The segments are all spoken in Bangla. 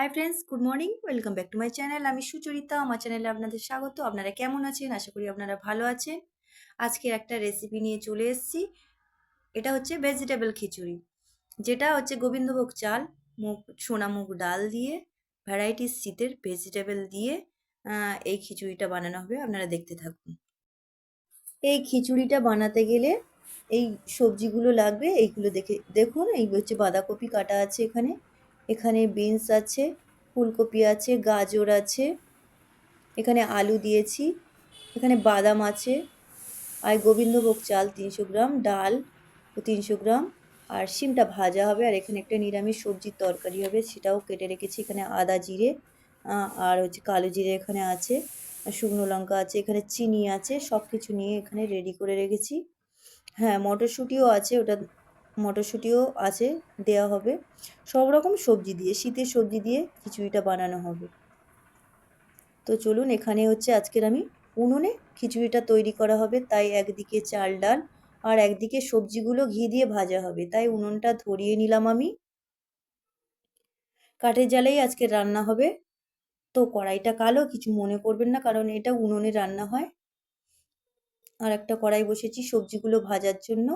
Hi friends, good morning. Welcome back to my channel. আমি সুচরিতা। আমার চ্যানেলে আপনাদের স্বাগত। আপনারা কেমন আছেন? আশা করি আপনারা ভালো আছেন। আজকে একটা রেসিপি নিয়ে চলে এসেছি। এটা হচ্ছে ভেজিটেবল খিচুড়ি, যেটা হচ্ছে গোবিন্দভোগ চাল, সোনা মুগ ডাল দিয়ে ভ্যারাইটিস শীতের ভেজিটেবল দিয়ে এই খিচুড়িটা বানানো হবে। আপনারা দেখতে থাকুন। এই খিচুড়িটা বানাতে গেলে এই সবজিগুলো লাগবে। এইগুলো দেখুন, এই হচ্ছে বাঁধাকপি কাটা আছে, এখানে এখানে বিনস আছে, ফুলকপি আছে, গাজর আছে, এখানে আলু দিয়েছি, এখানে বাদাম আছে, আর গোবিন্দভোগ চাল 300 গ্রাম, ডাল 300 গ্রাম, আর শিমটা ভাজা হবে। আর এখানে একটা নিরামিষ সবজির তরকারি হবে, সেটাও কেটে রেখেছি। এখানে আদা জিরে আর হচ্ছে কালো জিরে এখানে আছে, শুকনো লঙ্কা আছে, এখানে চিনি আছে, সব কিছু নিয়ে এখানে রেডি করে রেখেছি। হ্যাঁ, মটরশুঁটিও আছে, ওটা মটরশুঁটিও আছে, দেওয়া হবে। সব রকম সবজি দিয়ে, শীতের সবজি দিয়ে খিচুড়িটা বানানো হবে। তো চলুন, এখানে হচ্ছে আজকের আমি উনুনে খিচুড়িটা তৈরি করা হবে, তাই একদিকে চাল ডাল আর একদিকে সবজিগুলো ঘি দিয়ে ভাজা হবে, তাই উনুনটা ধরিয়ে নিলাম আমি। কাঠের জালেই আজকে রান্না হবে। তো কড়াইটা কালো, কিছু মনে করবেন না, কারণ এটা উনুনে রান্না হয়। আর একটা কড়াই বসেছি সবজিগুলো ভাজার জন্য।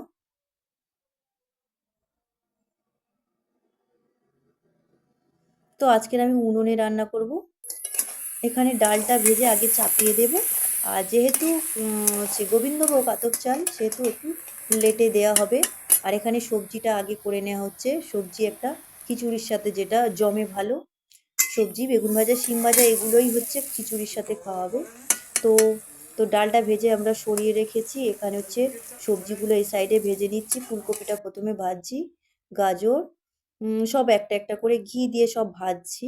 তো আজকের আমি উনুনে রান্না করব। এখানে ডালটা ভেজে আগে চাপিয়ে দেব। আর যেহেতু হচ্ছে গোবিন্দভোগ আতপ চাল, সেহেতু একটু লেটে দেওয়া হবে। আর এখানে সবজিটা আগে করে নেওয়া হচ্ছে। সবজি একটা খিচুড়ির সাথে যেটা জমে ভালো, সবজি বেগুন ভাজা, শিম ভাজা, এগুলোই হচ্ছে খিচুড়ির সাথে খাওয়া হবে। তো তো ডালটা ভেজে আমরা সরিয়ে রেখেছি। এখানে হচ্ছে সবজিগুলো এই সাইডে ভেজে নিচ্ছি। ফুলকপিটা প্রথমে ভাজছি, গাজর সব একটা একটা করে ঘি দিয়ে সব ভাজছি।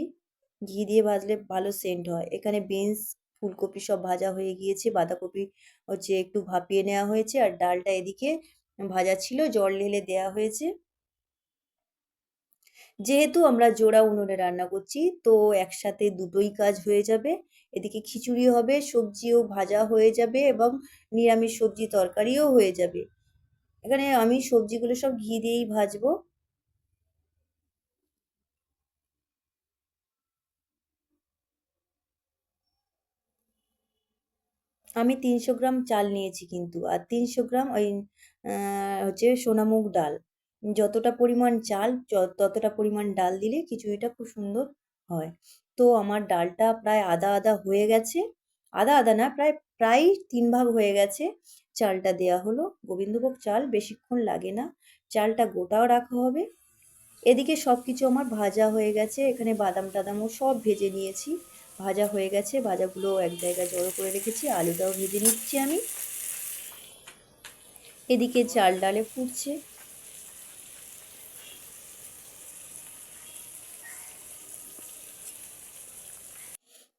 ঘি দিয়ে ভাজলে ভালো সেন্ট হয়। এখানে বিনস, ফুলকপি সব ভাজা হয়ে গিয়েছে, বাঁধাকপি হচ্ছে একটু ভাপিয়ে নেওয়া হয়েছে, আর ডালটা এদিকে ভাজা ছিল, জল ঢেলে দেওয়া হয়েছে। যেহেতু আমরা জোড়া উনুনে রান্না করছি, তো একসাথে দুটোই কাজ হয়ে যাবে। এদিকে খিচুড়ি হবে, সবজিও ভাজা হয়ে যাবে, এবং নিরামিষ সবজি তরকারিও হয়ে যাবে। এখানে আমি সবজিগুলো সব ঘি দিয়েই ভাজবো। আমি 300 গ্রাম চাল নিয়েছি কিন্তু, আর 300 গ্রাম ওই হচ্ছে সোনামুগ ডাল। যতটা পরিমাণ চাল ততটা পরিমাণ ডাল দিলে খিচুড়িটা খুব সুন্দর হয়। তো আমার ডালটা প্রায় আধা আধা হয়ে গেছে। আধা আধা না, প্রায় প্রায় 3 ভাগ হয়ে গেছে। চালটা দেয়া হলো। গোবিন্দভোগ চাল বেশিক্ষণ লাগে না, চালটা গোটাও রাখা হবে। এদিকে সব কিছু আমার ভাজা হয়ে গেছে। এখানে বাদাম টাদামও সব ভেজে নিয়েছি, ভাজা হয়ে গেছে। ভাজাগুলো এক জায়গায় জড়ো করে রেখেছি। আলুটাও ভেজে নিচ্ছি আমি। এদিকে চাল ডালে ফুটছে।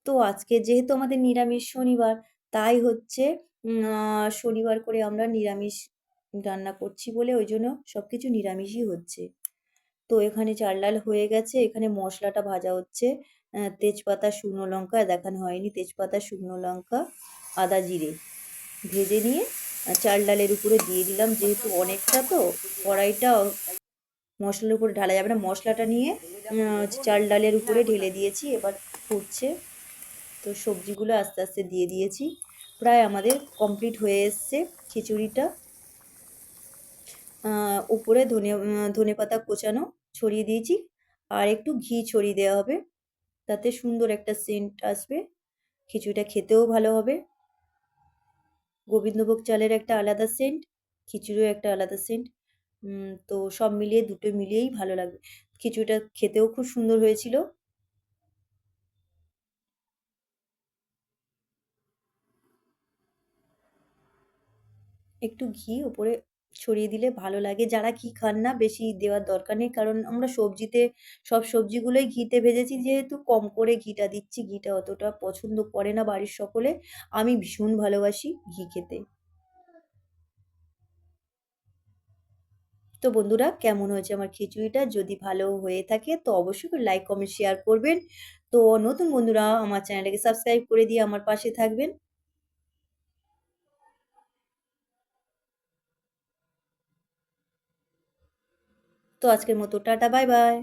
তো আজকে যেহেতু আমাদের নিরামিষ শনিবার, তাই হচ্ছে শনিবার করে আমরা নিরামিষ রান্না করছি বলে ওই জন্য সব কিছু নিরামিষই হচ্ছে। তো এখানে চাল ডাল হয়ে গেছে। এখানে মশলাটা ভাজা হচ্ছে। তেজপাতা, শুকনো লঙ্কা দেখানো হয়নি, তেজপাতা, শুকনো লঙ্কা, আদা জিরে ভেজে নিয়ে চাল ডালের উপরে দিয়ে দিলাম। যেহেতু অনেকটা, তো কড়াইটা মশলার উপরে ঢালা যাবে না, মশলাটা নিয়ে চাল ডালের উপরে ঢেলে দিয়েছি। এবার ফুটছে। তো সবজিগুলো আস্তে আস্তে দিয়ে দিয়েছি। প্রায় আমাদের কমপ্লিট হয়ে এসছে খিচুড়িটা। উপরে ধনেপাতা কোচানো ছড়িয়ে দিয়েছি, আর একটু ঘি ছড়িয়ে দেওয়া হবে, তাতে সুন্দর একটা সেন্ট আসবে। খিচুড়িটা খেতেও ভালো হবে। গোবিন্দভোগ চালের একটা আলাদা সেন্ট, খিচুড়িও একটা আলাদা সেন্ট। তো সব মিলিয়ে, দুটো মিলিয়েই ভালো লাগবে। খিচুড়িটা খেতেও খুব সুন্দর হয়েছিল। একটু ঘি উপরে ছড়িয়ে দিলে ভালো লাগে। যারা ঘি খান না, বেশি দেওয়ার দরকার নেই, কারণ আমরা সবজিতে সব সবজিগুলোই ঘিতে ভেজেছি, যেহেতু কম করে ঘিটা দিচ্ছি। ঘিটা অতটা পছন্দ করে না বাড়ির সকলে। আমি ভীষণ ভালোবাসি ঘি খেতে। তো বন্ধুরা, কেমন হয়েছে আমার খিচুড়িটা? যদি ভালো হয়ে থাকে তো অবশ্যই লাইক, কমেন্ট, শেয়ার করবেন। তো নতুন বন্ধুরা আমার চ্যানেলটাকে সাবস্ক্রাইব করে দিয়ে আমার পাশে থাকবেন। তো আজকের মতো টাটা, বাই বাই।